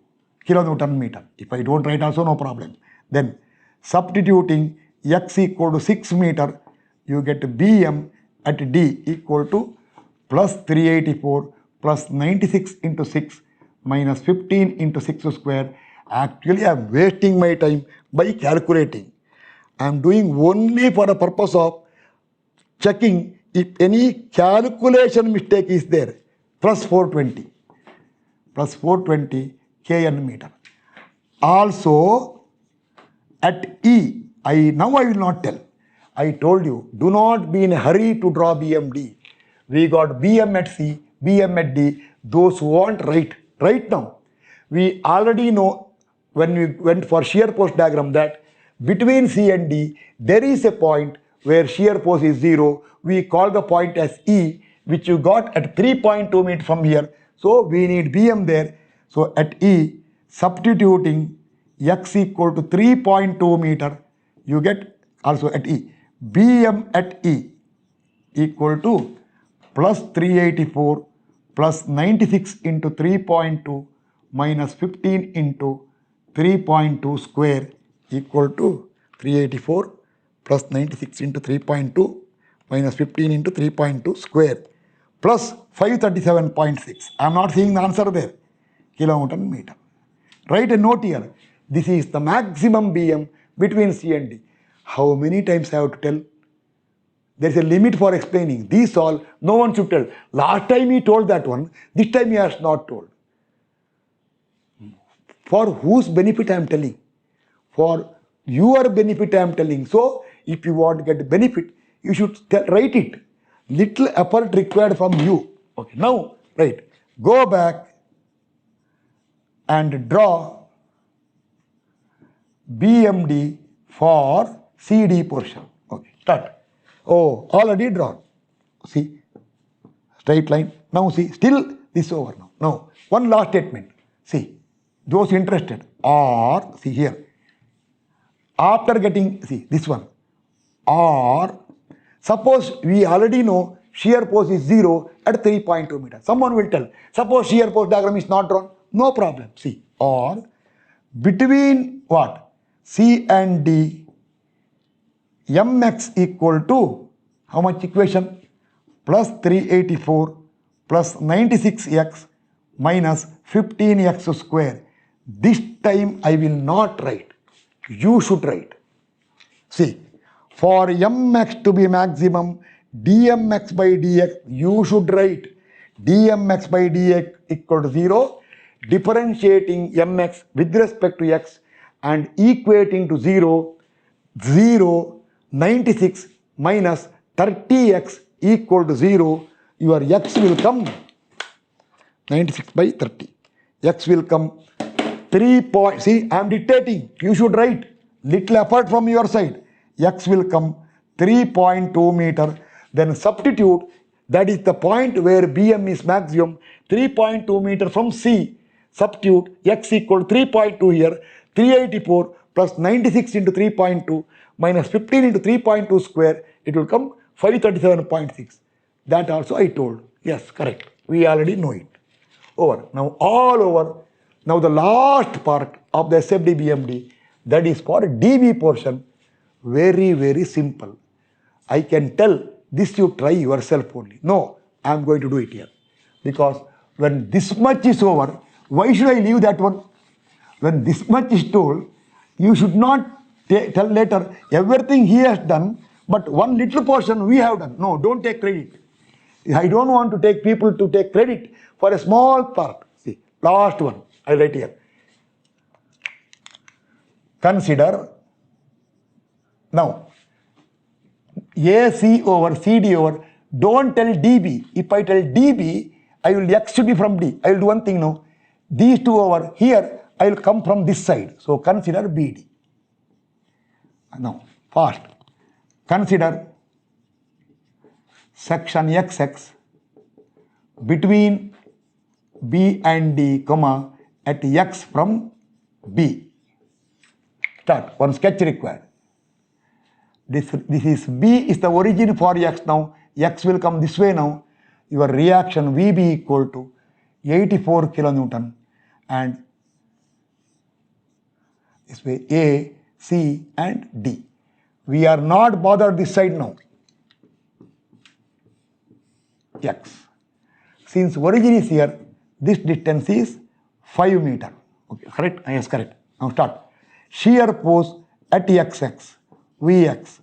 Kilonewton meter. If I don't write also, no problem. Then substituting x equal to 6 meter, you get Bm at D equal to plus 384 plus 96 into 6 minus 15 into 6 square. Actually, I am wasting my time by calculating. I am doing only for the purpose of checking if any calculation mistake is there. Plus 420. Plus 420 kN meter. Also, at E, now I will not tell. I told you, do not be in a hurry to draw BMD. We got BM at C, BM at D. Those who want, right now. We already know when we went for shear force diagram that between C and D, there is a point where shear force is 0. We call the point as E, which you got at 3.2 meter from here. So we need BM there. So at E, substituting x equal to 3.2 meter, you get also at E. Bm at E equal to plus 384 plus 96 into 3.2 minus 15 into 3.2 square equal to 384 plus 96 into 3.2 minus 15 into 3.2 square plus 537.6. I am not seeing the answer there. Kilonewton meter. Write a note here. This is the maximum BM between C and D. How many times I have to tell? There is a limit for explaining. These all, no one should tell. Last time he told that one, this time he has not told. For whose benefit I am telling? For your benefit I am telling. So, if you want to get benefit, you should write it. Little effort required from you. Okay, now, right. Go back and draw BMD for CD portion. Okay, start. Oh, already drawn. See, straight line. Now see, still this over now. Now, one last statement. See, those interested or, see here, after getting, see, this one, or, suppose we already know shear force is 0 at 3.2 meters. Someone will tell, suppose shear force diagram is not drawn. No problem. See, or, between what? C and D, mx equal to, how much equation? Plus 384 plus 96x minus 15x square. This time I will not write. You should write. See, for mx to be maximum, dmx by dx, you should write dmx by dx equal to 0, differentiating mx with respect to x and equating to 0, 0, 96 minus 30x equal to 0, your x will come 96 by 30. X will come 3 point. See, I am dictating. You should write. Little effort from your side. X will come 3.2 meter. Then substitute. That is the point where BM is maximum. 3.2 meter from C. Substitute x equal to 3.2 here. 384 plus 96 into 3.2 minus 15 into 3.2 square. It will come 537.6. That also I told. Yes, correct. We already know it. Over. Now all over. Now the last part of the SFD BMD, that is for DB portion. Very, very simple. I can tell this you try yourself only. No, I am going to do it here. Because when this much is over, why should I leave that one? When this much is told, you should not tell later everything he has done, but one little portion we have done. No, don't take credit. I don't want to take people to take credit for a small part. See, last one, I write here. Consider, now, AC over CD over, don't tell DB. If I tell DB, I will X should be from D. I will do one thing now. These two over here, I will come from this side. So consider BD. Now, fast. Consider section XX between B and D, comma, at X from B. Start. One sketch required. This is B is the origin for X now. X will come this way now. Your reaction VB equal to 84 kilonewton and this way A, C and D. We are not bothered this side now. X. Since origin is here, this distance is 5 meter. Okay, correct? Yes, correct. Now start. Shear force at XX, Vx.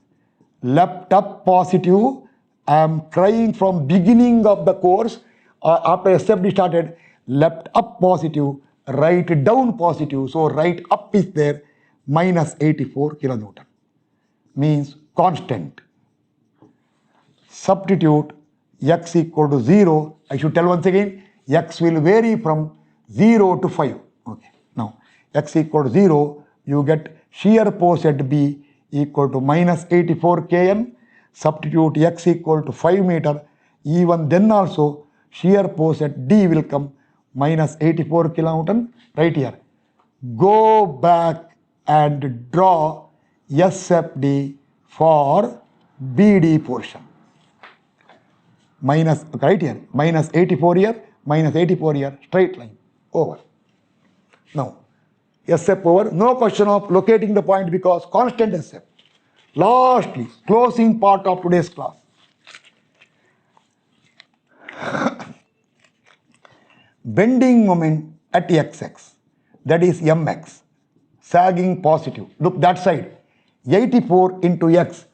Left up positive. I am crying from beginning of the course. After SFD started, left up positive, right down positive. So right up is there, minus 84 kilonewton. Means constant. Substitute x equal to 0. I should tell once again, x will vary from 0 to 5. Okay. Now, x equal to 0, you get shear force at B equal to minus 84 kN. Substitute x equal to 5 meter. Even then also, shear force at D will come minus 84 kilonewton right here. Go back and draw SFD for BD portion. Minus, right here, minus 84 here, minus 84 here, straight line, over. Now, SF over, no question of locating the point because constant SF. Lastly, closing part of today's class. Bending moment at XX, that is mx, sagging positive. Look that side. 84 into x.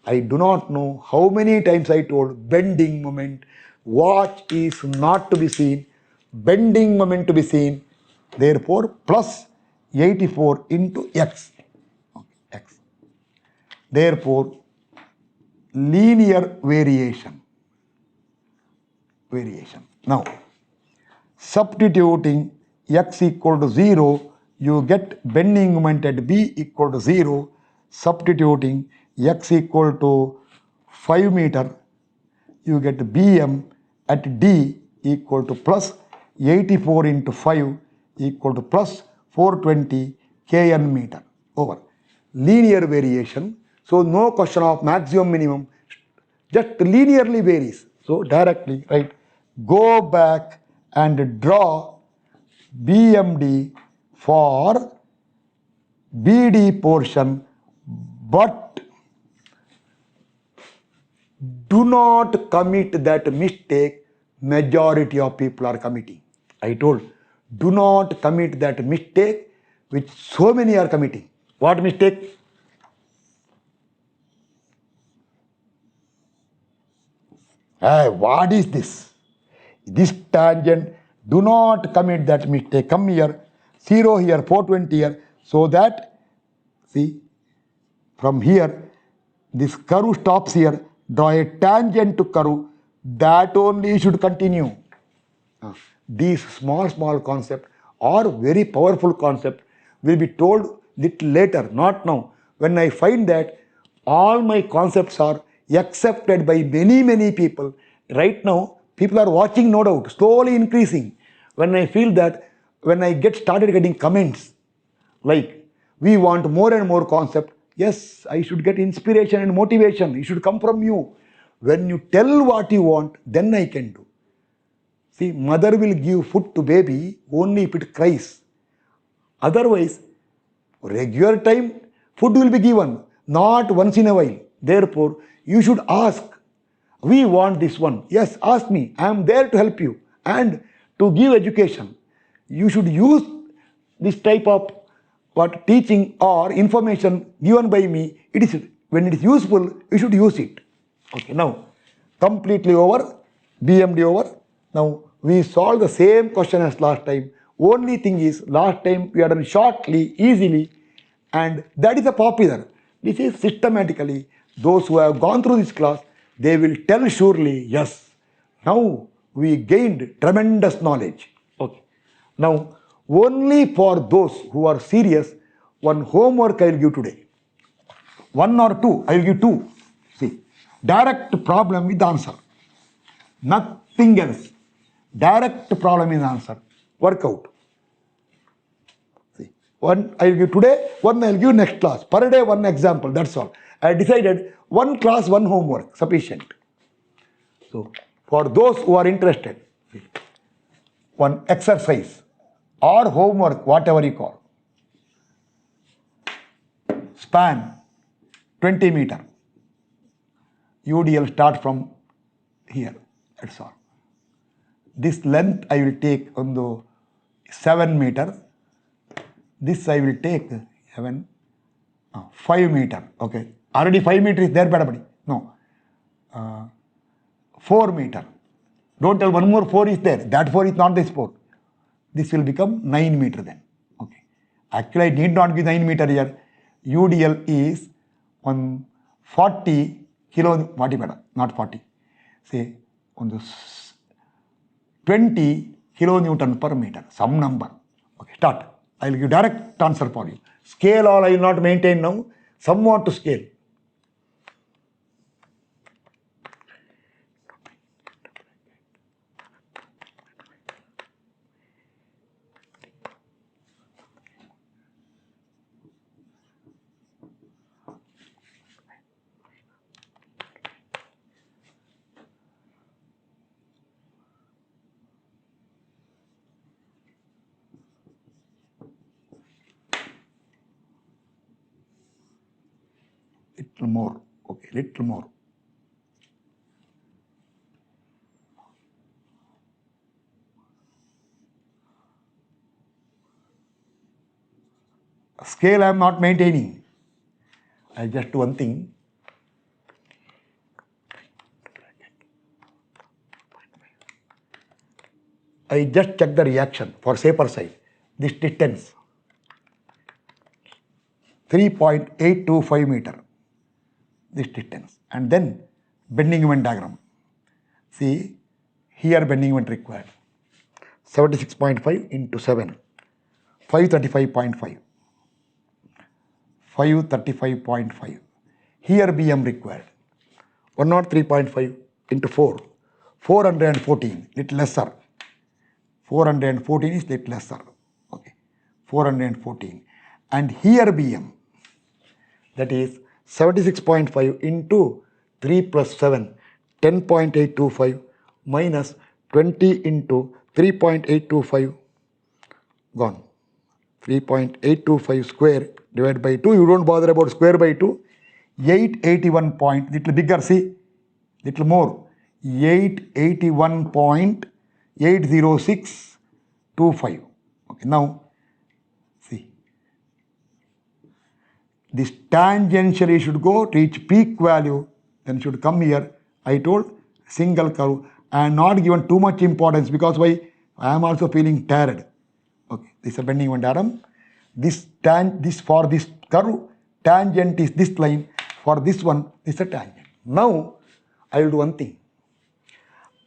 I do not know how many times I told bending moment. Watch is not to be seen, bending moment to be seen. Therefore, plus 84 into x. Okay, x. Therefore, linear variation. Now, substituting x equal to 0, you get bending moment at b equal to 0. Substituting x equal to 5 meter, you get bm at d equal to plus 84 into 5 equal to plus 420 kn meter over linear variation. So no question of maximum minimum, just linearly varies. So directly, right, go back and draw BMD for BD portion, but do not commit that mistake majority of people are committing. I told, do not commit that mistake which so many are committing. What mistake? What is this? This tangent, do not commit that mistake. Come here, 0 here, 420 here, so that, see, from here, this curve stops here, draw a tangent to curve, that only should continue. These small concepts are very powerful concept, will be told little later, not now. When I find that all my concepts are accepted by many people, right now people are watching, no doubt, slowly increasing. When I feel that, when I started getting comments like, we want more and more concept, yes, I should get inspiration and motivation, it should come from you. When you tell what you want, then I can do. See, mother will give food to baby only if it cries. Otherwise, regular time food will be given, not once in a while. Therefore, you should ask, we want this one. Yes, ask me. I am there to help you and to give education. You should use this type of what teaching or information given by me. It is, when it is useful, you should use it. Okay, now completely over, BMD over. Now we solve the same question as last time. Only thing is, last time we had done shortly, easily, and that is a popular. This is systematically. Those who have gone through this class, they will tell surely, yes, now we gained tremendous knowledge. Okay. Now, only for those who are serious, one homework I will give today. One or two, I will give two. See, direct problem with answer. Nothing else. Direct problem is answer. Work out. See, one I will give today, one I will give next class. Per day, one example, that's all. I decided one class, one homework, sufficient. So, for those who are interested, see, one exercise or homework, whatever you call. Span 20 meter. UDL start from here, that's all. This length I will take on the 7 meter. This I will take 5 meter. Okay. Already 5 meter is there, buddy. No. 4 meter. Don't tell one more 4 is there. That 4 is not this 4. This will become 9 meter then. Okay. Actually, I need not give 9 meter here. UDL is 140 kilo, not 40. Say on the 20 kilonewton per meter, some number. Okay, start. I will give direct answer for you. Scale all I will not maintain now. Somewhat to scale. Little more. Okay, little more. Scale I am not maintaining. I'll just do one thing. I just check the reaction for safer side. This distance 3.825 meter. This distance, and then bending moment diagram. See, here bending moment required 76.5 into 7, 535.5. 535.5. Here BM required 103.5 into 4, 414, little lesser. 414 is little lesser. Okay, 414. And here BM, that is 76.5 into 3 plus 7, 10.825 minus 20 into 3.825, gone. 3.825 square divided by 2. You don't bother about square by 2. 881 point, little bigger, see, little more. 881.80625. Okay, now see, this tangentially should go to its peak value, then should come here. I told single curve. I am not given too much importance because why? I am also feeling tired. Okay, this is a bending moment diagram. This for this curve, tangent is this line. For this one, this is a tangent. Now, I will do one thing.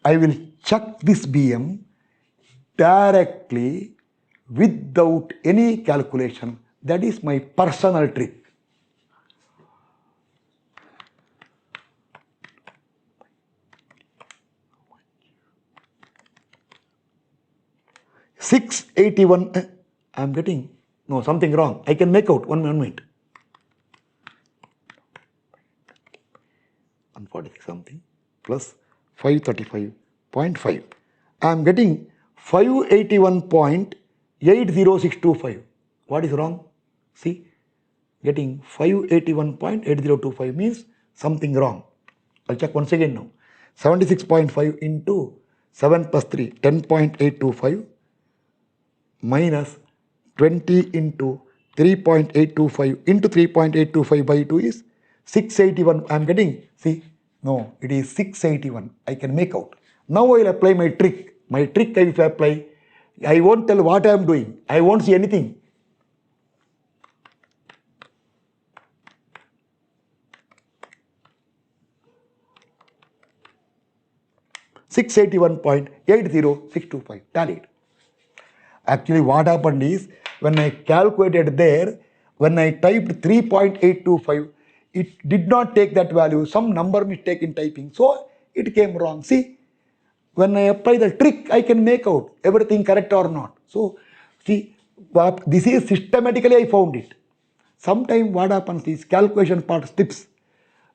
I will chuck this BM directly without any calculation. That is my personal trick. $681. I am getting something wrong. I can make out. One minute. 146 something plus 535.5. I am getting 581.80625. What is wrong? See, getting 581.8025 means something wrong. I'll check once again now. 76.5 into 7 plus 3, 10.825 minus 20 into 3.825 into 3.825 by 2 is 681. I am getting, see, no, it is 681. I can make out. Now I will apply my trick. My trick I will apply. I won't tell what I am doing. I won't see anything. $681.80625. Tallied. Actually, what happened is, when I calculated there, when I typed 3.825, it did not take that value, some number mistake in typing, so it came wrong. See, when I apply the trick, I can make out everything correct or not. So, see, this is systematically I found it. Sometimes what happens is, calculation part slips.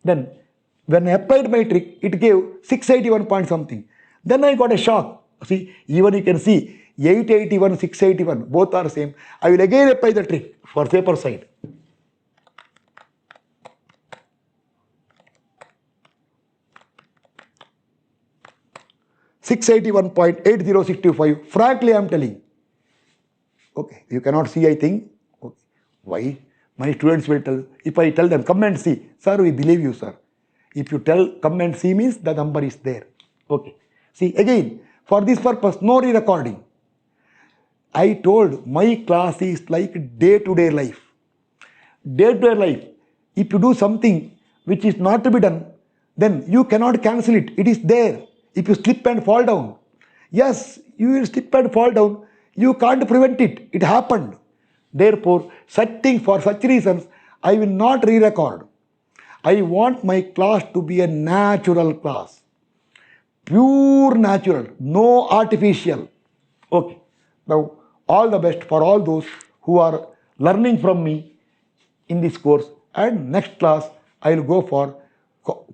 Then, when I applied my trick, it gave 681 point something. Then I got a shock. See, even you can see, 881, 681, both are same. I will again apply the trick for safer side. $681.80625. Frankly, I am telling. Okay, you cannot see, I think. Okay. Why? My students will tell. If I tell them, come and see. Sir, we believe you, sir. If you tell, come and see means the number is there. Okay. See, again, for this purpose, no re-recording. I told my class is like day-to-day life. Day-to-day life, if you do something which is not to be done, then you cannot cancel it. It is there. If you slip and fall down, yes, you will slip and fall down. You can't prevent it. It happened. Therefore, for such reasons, I will not re-record. I want my class to be a natural class. Pure natural, no artificial. Okay. Now, all the best for all those who are learning from me in this course, and next class I will go for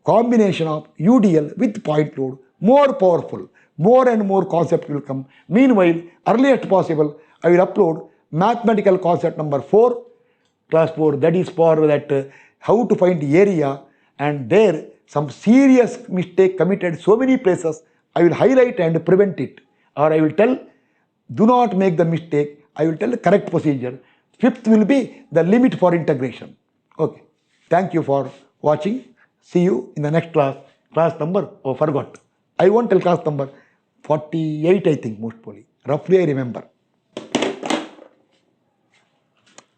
combination of UDL with point load, more powerful, more and more concept will come. Meanwhile, earliest possible, I will upload mathematical concept number 4, class 4, that is for that how to find area, and there some serious mistake committed so many places, I will highlight and prevent it, or I will tell, do not make the mistake. I will tell the correct procedure. 5th will be the limit for integration. Okay. Thank you for watching. See you in the next class. Class number, oh, forgot. I won't tell class number 48, I think, most probably. Roughly, I remember.